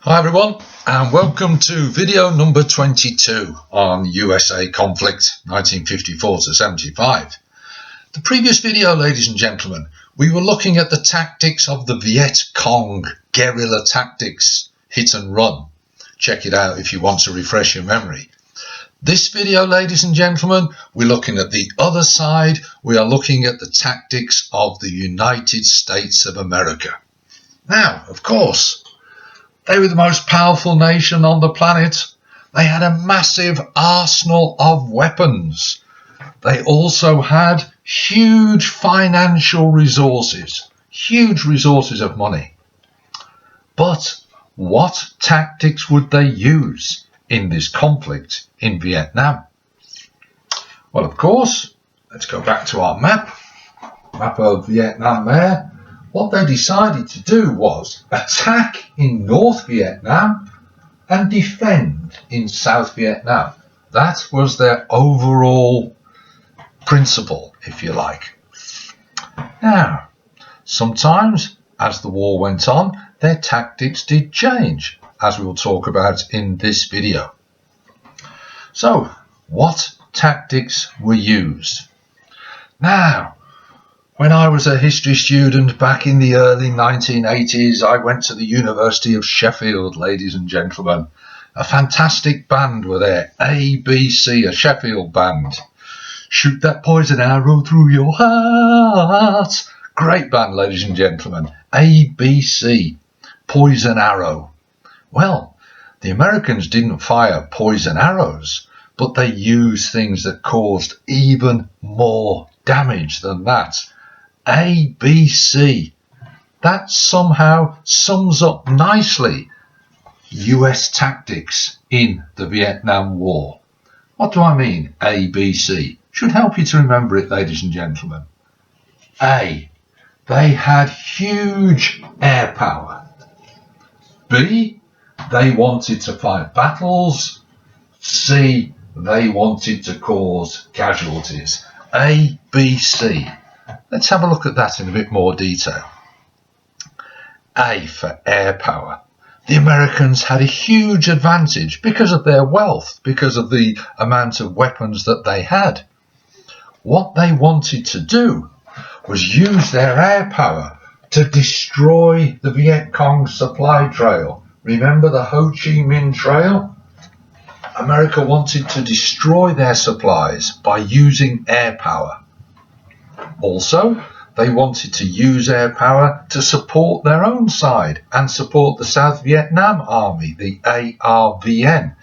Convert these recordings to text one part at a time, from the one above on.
Hi everyone, and welcome to video number 22 on USA conflict 1954 to 75. The previous video, ladies and gentlemen, we were looking at the tactics of the Viet Cong, guerrilla tactics, hit and run. Check it out if you want to refresh your memory. This video, ladies and gentlemen, we're looking at the other side. We are looking at the tactics of the United States of America. Now, of course, they were the most powerful nation on the planet. They had a massive arsenal of weapons. They also had huge financial resources, huge resources of money. But what tactics would they use in this conflict in Vietnam? Well, of course, let's go back to our map of Vietnam there. What they decided to do was attack in North Vietnam and defend in South Vietnam. That was their overall principle, if you like. Now, sometimes as the war went on, their tactics did change, as we'll talk about in this video. So, what tactics were used? Now, when I was a history student back in the early 1980s, I went to the University of Sheffield, ladies and gentlemen. A fantastic band were there, ABC, a Sheffield band. Shoot that poison arrow through your heart. Great band, ladies and gentlemen. ABC, poison arrow. Well, the Americans didn't fire poison arrows, but they used things that caused even more damage than that. ABC. That somehow sums up nicely US tactics in the Vietnam War. What do I mean, ABC? Should help you to remember it, ladies and gentlemen. A. They had huge air power. B. They wanted to fight battles. C. They wanted to cause casualties. A, B, C. Let's have a look at that in a bit more detail. A for air power. The Americans had a huge advantage because of their wealth, because of the amount of weapons that they had. What they wanted to do was use their air power to destroy the Viet Cong supply trail. Remember the Ho Chi Minh Trail? America wanted to destroy their supplies by using air power. Also, they wanted to use air power to support their own side and support the South Vietnam Army, the ARVN.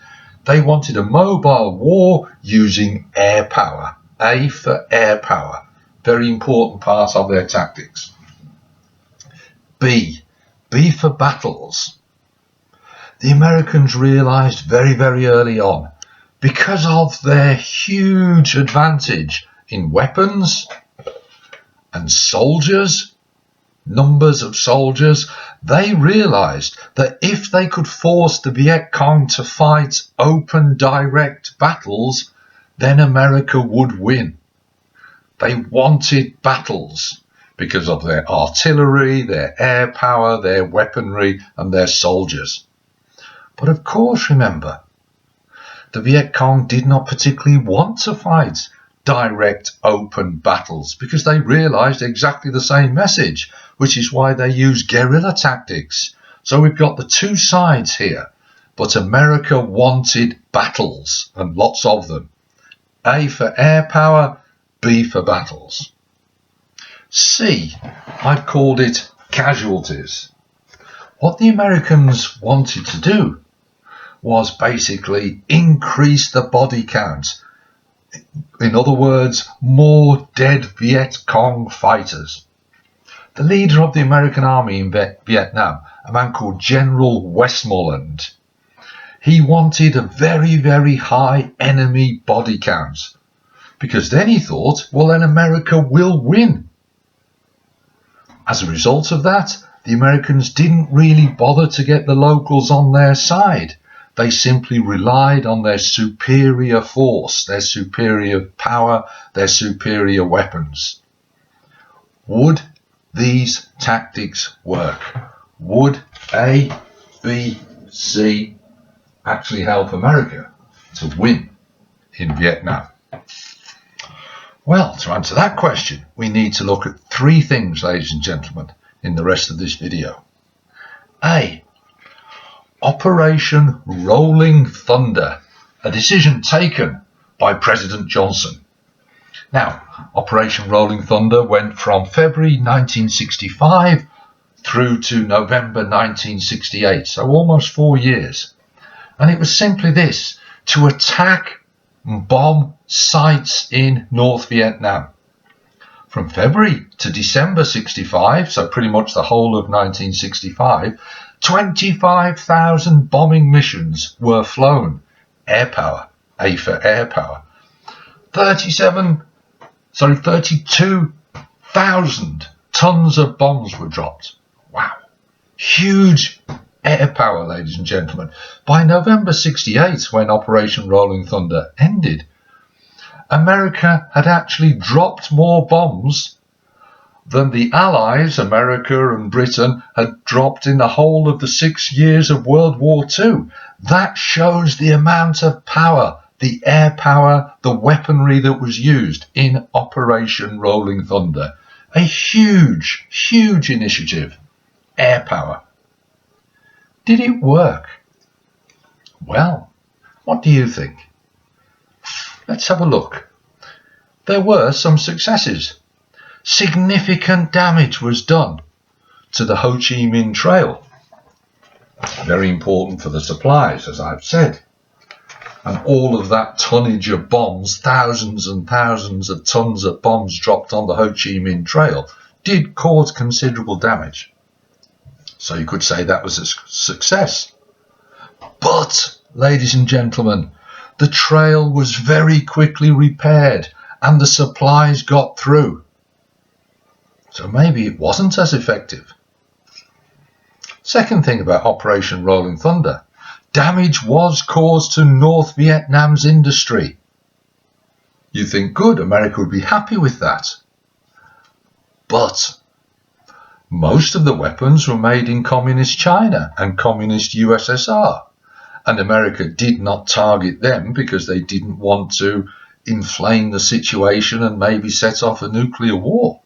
They wanted a mobile war using air power. A for air power. Very important part of their tactics. B. B for battles. The Americans realized very, very early on, because of their huge advantage in weapons and soldiers, numbers of soldiers, they realized that if they could force the Viet Cong to fight open, direct battles, then America would win. They wanted battles because of their artillery, their air power, their weaponry, and their soldiers. But of course, remember, the Viet Cong did not particularly want to fight direct, open battles because they realized exactly the same message, which is why they use guerrilla tactics. So we've got the two sides here, but America wanted battles, and lots of them. A for air power, B for battles. C, I've called it casualties. What the Americans wanted to do was basically increase the body count. In other words, more dead Viet Cong fighters. The leader of the American army in Vietnam, a man called General Westmoreland, he wanted a very, very high enemy body count, because then he thought, well, then America will win. As a result of that, the Americans didn't really bother to get the locals on their side. They simply relied on their superior force, their superior power, their superior weapons. Would these tactics work? Would A, B, C, actually help America to win in Vietnam? Well, to answer that question, we need to look at three things, ladies and gentlemen, in the rest of this video. A, Operation Rolling Thunder, a decision taken by President Johnson. Now, Operation Rolling Thunder went from February 1965 through to November 1968, so almost 4 years. And it was simply this: to attack and bomb sites in North Vietnam. From February to December 65, so pretty much the whole of 1965, 25,000 bombing missions were flown. Air power, A for air power. 32,000 tons of bombs were dropped. Wow. Huge air power, ladies and gentlemen. By November 68, when Operation Rolling Thunder ended, America had actually dropped more bombs than the Allies, America and Britain, had dropped in the whole of the 6 years of World War II. That shows the amount of power, the air power, the weaponry that was used in Operation Rolling Thunder. A huge, huge initiative. Air power. Did it work? Well, what do you think? Let's have a look. There were some successes. Significant damage was done to the Ho Chi Minh Trail. Very important for the supplies, as I've said. And all of that tonnage of bombs, thousands and thousands of tons of bombs dropped on the Ho Chi Minh Trail, did cause considerable damage. So you could say that was a success. But, ladies and gentlemen, the trail was very quickly repaired and the supplies got through. So maybe it wasn't as effective. Second thing about Operation Rolling Thunder, damage was caused to North Vietnam's industry. You think, good, America would be happy with that. But most of the weapons were made in Communist China and Communist USSR, and America did not target them because they didn't want to inflame the situation and maybe set off a nuclear war.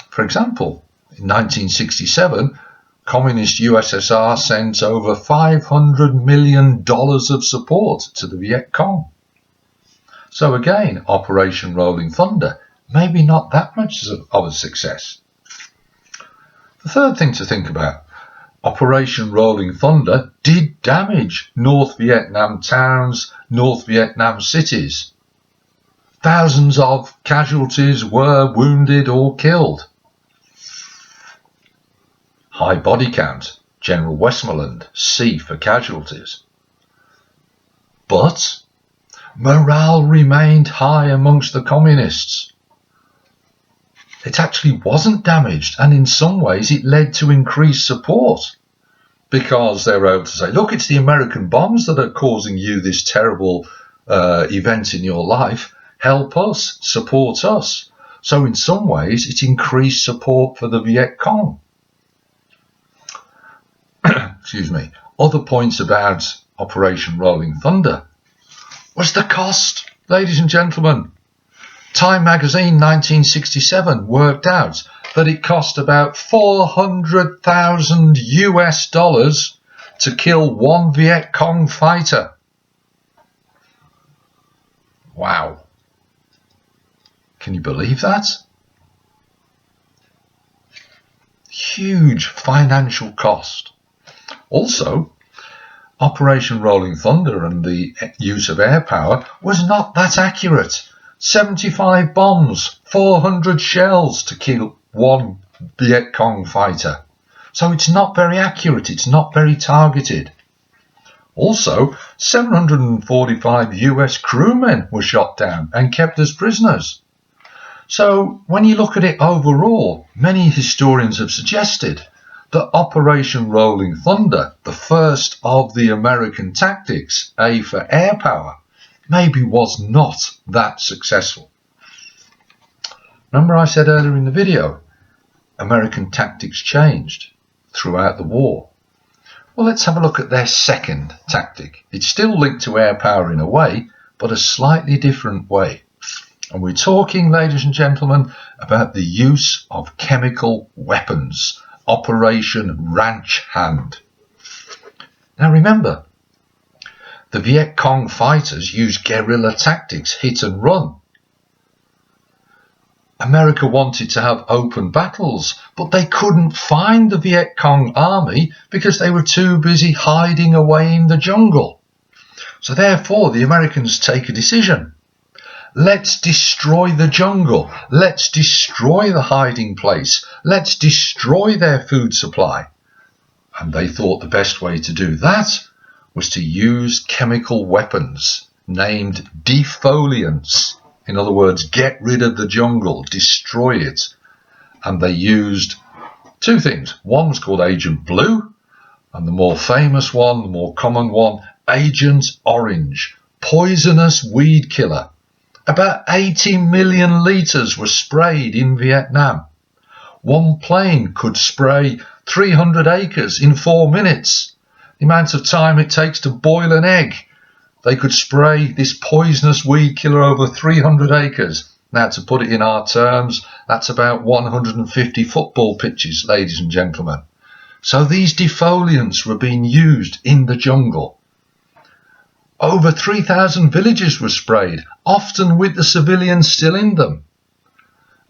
For example, in 1967, Communist USSR sent over $500 million of support to the Viet Cong. So again, Operation Rolling Thunder, maybe not that much of a success. The third thing to think about, Operation Rolling Thunder did damage North Vietnam towns, North Vietnam cities. Thousands of casualties were wounded or killed. High body count, General Westmoreland, C for casualties. But morale remained high amongst the communists. It actually wasn't damaged, and in some ways it led to increased support, because they were able to say, look, it's the American bombs that are causing you this terrible event in your life. Help us, support us. So in some ways it increased support for the Viet Cong. Excuse me. Other points about Operation Rolling Thunder was the cost, ladies and gentlemen. Time magazine 1967 worked out that it cost about $400,000 to kill one Viet Cong fighter. Wow. Can you believe that? Huge financial cost. Also, Operation Rolling Thunder and the use of air power was not that accurate. 75 bombs, 400 shells to kill one Viet Cong fighter. So it's not very accurate, it's not very targeted. Also, 745 US crewmen were shot down and kept as prisoners. So when you look at it overall, many historians have suggested that Operation Rolling Thunder, the first of the American tactics, A for air power, maybe was not that successful. Remember I said earlier in the video, American tactics changed throughout the war. Well, let's have a look at their second tactic. It's still linked to air power in a way, but a slightly different way. And we're talking, ladies and gentlemen, about the use of chemical weapons, Operation Ranch Hand. Now remember, the Viet Cong fighters used guerrilla tactics, hit and run. America wanted to have open battles, but they couldn't find the Viet Cong army because they were too busy hiding away in the jungle. So therefore, the Americans take a decision. Let's destroy the jungle. Let's destroy the hiding place. Let's destroy their food supply. And they thought the best way to do that was to use chemical weapons named defoliants. In other words, get rid of the jungle, destroy it. And they used two things. One was called Agent Blue, and the more famous one, the more common one, Agent Orange, poisonous weed killer. About 80 million litres were sprayed in Vietnam. One plane could spray 300 acres in 4 minutes. The amount of time it takes to boil an egg. They could spray this poisonous weed killer over 300 acres. Now, to put it in our terms, that's about 150 football pitches, ladies and gentlemen. So these defoliants were being used in the jungle. Over 3,000 villages were sprayed, often with the civilians still in them.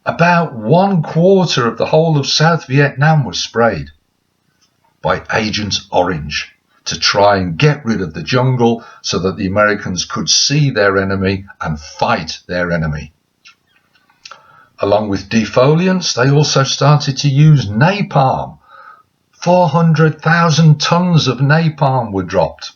About 1/4 of the whole of South Vietnam was sprayed by Agent Orange, to try and get rid of the jungle so that the Americans could see their enemy and fight their enemy. Along with defoliants, they also started to use napalm. 400,000 tons of napalm were dropped.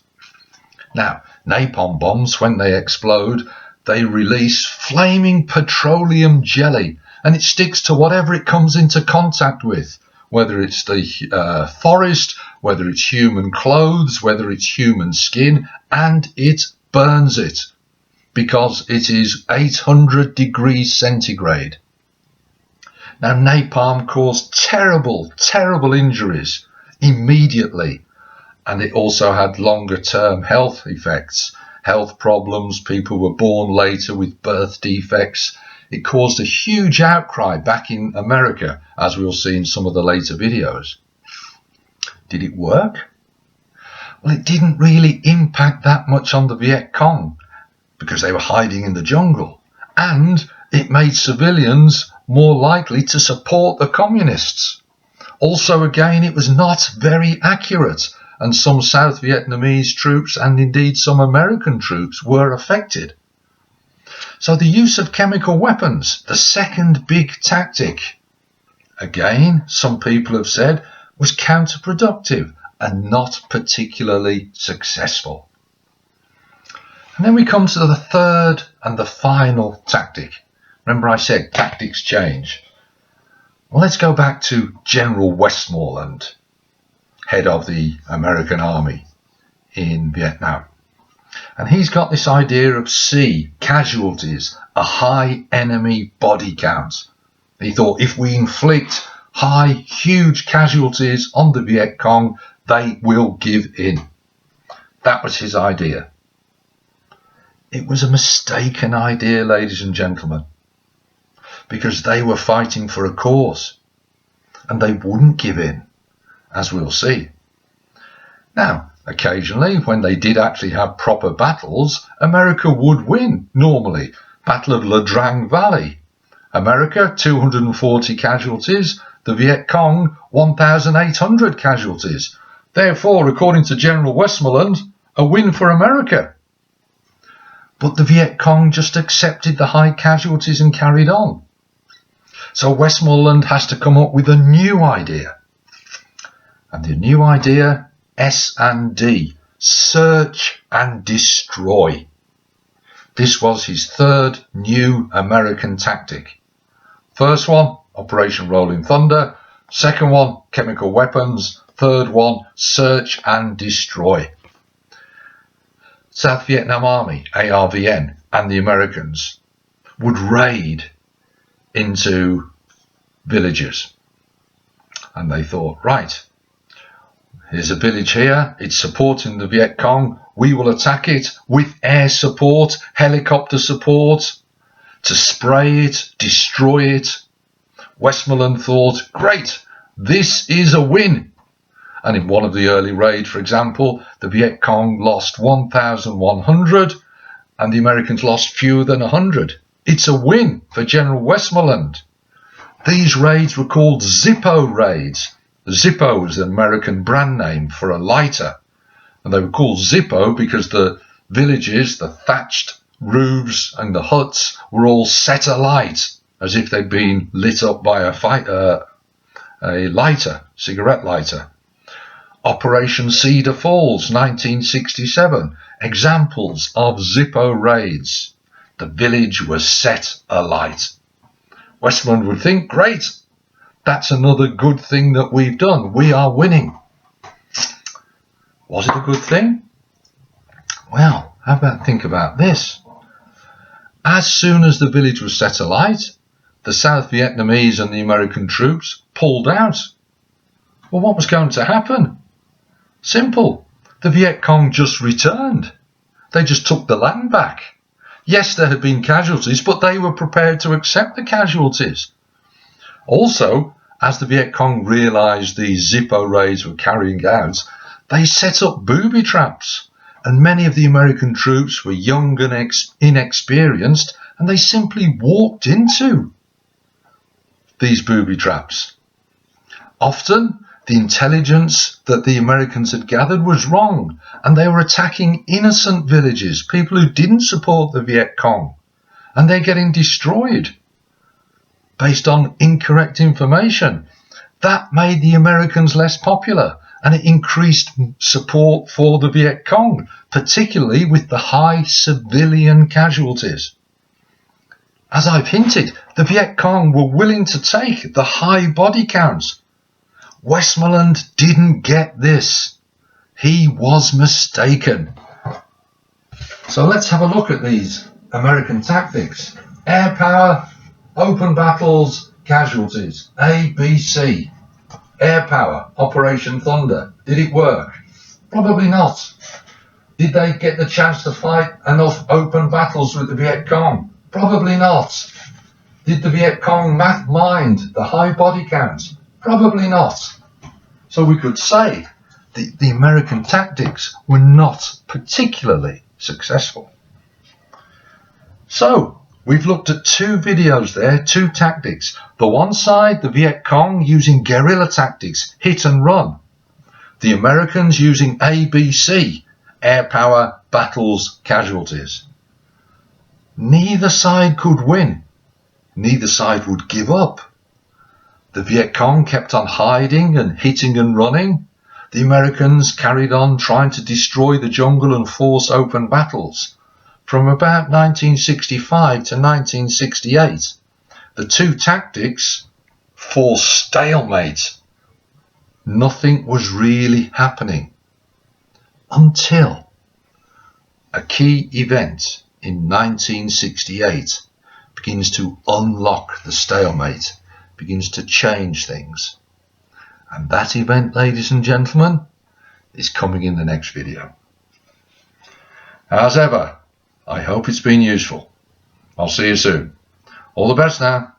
Now, napalm bombs, when they explode, they release flaming petroleum jelly, and it sticks to whatever it comes into contact with. Whether it's the forest, whether it's human clothes, whether it's human skin, and it burns it because it is 800 degrees centigrade. Now, napalm caused terrible, terrible injuries immediately, and it also had longer-term health effects, health problems. People were born later with birth defects. It caused a huge outcry back in America, as we'll see in some of the later videos. Did it work? Well, it didn't really impact that much on the Viet Cong because they were hiding in the jungle, and it made civilians more likely to support the communists. Also, again, it was not very accurate, and some South Vietnamese troops and indeed some American troops were affected. So the use of chemical weapons, the second big tactic, again, some people have said, was counterproductive and not particularly successful. And then we come to the third and the final tactic. Remember, I said tactics change. Well, let's go back to General Westmoreland, head of the American Army in Vietnam. And he's got this idea of C, casualties, a high enemy body count. He thought if we inflict high, huge casualties on the Viet Cong, they will give in. That was his idea. It was a mistaken idea, ladies and gentlemen, because they were fighting for a cause, and they wouldn't give in, as we'll see. Now, occasionally, when they did actually have proper battles, America would win, normally. Battle of La Drang Valley. America, 240 casualties. The Viet Cong, 1,800 casualties. Therefore, according to General Westmoreland, a win for America. But the Viet Cong just accepted the high casualties and carried on. So Westmoreland has to come up with a new idea. And the new idea, S&D, search and destroy. This was his third new American tactic. First one, Operation Rolling Thunder. Second one, chemical weapons. Third one, search and destroy. South Vietnam Army, ARVN, and the Americans would raid into villages. And they thought, right, Here's a village here. It's supporting the Viet Cong. We will attack it with air support, helicopter support, to spray it, destroy it. Westmoreland thought, great, this is a win. And in one of the early raids, for example, the Viet Cong lost 1,100 and the Americans lost fewer than 100. It's a win for General Westmoreland. These raids were called Zippo Raids. Zippo was an American brand name for a lighter. And they were called Zippo because the villages, the thatched roofs and the huts were all set alight as if they'd been lit up by a lighter, cigarette lighter. Operation Cedar Falls, 1967. Examples of Zippo raids. The village was set alight. Westmoreland would think, great, that's another good thing that we've done. We are winning. Was it a good thing? Well, think about this. As soon as the village was set alight, the South Vietnamese and the American troops pulled out. Well, what was going to happen? Simple. The Viet Cong just returned. They just took the land back. Yes, there had been casualties, but they were prepared to accept the casualties. Also, as the Viet Cong realised these Zippo raids were carrying out, they set up booby traps, and many of the American troops were young and inexperienced, and they simply walked into these booby traps. Often, the intelligence that the Americans had gathered was wrong, and they were attacking innocent villages, people who didn't support the Viet Cong, and they're getting destroyed based on incorrect information. That made the Americans less popular, and it increased support for the Viet Cong, particularly with the high civilian casualties. As I've hinted, the Viet Cong were willing to take the high body counts. Westmoreland didn't get this. He was mistaken. So let's have a look at these American tactics. Air power, open battles, casualties. A, B, C. Air power, Operation Thunder. Did it work? Probably not. Did they get the chance to fight enough open battles with the Viet Cong? Probably not. Did the Viet Cong mind the high body count? Probably not. So we could say the American tactics were not particularly successful. So we've looked at two videos there, two tactics. The one side, the Viet Cong using guerrilla tactics, hit and run. The Americans using ABC, air power, battles, casualties. Neither side could win. Neither side would give up. The Viet Cong kept on hiding and hitting and running. The Americans carried on trying to destroy the jungle and force open battles. From about 1965 to 1968, the two tactics forced stalemate. Nothing was really happening until a key event in 1968 begins to unlock the stalemate, begins to change things. And that event, ladies and gentlemen, is coming in the next video. As ever, I hope it's been useful. I'll see you soon. All the best now.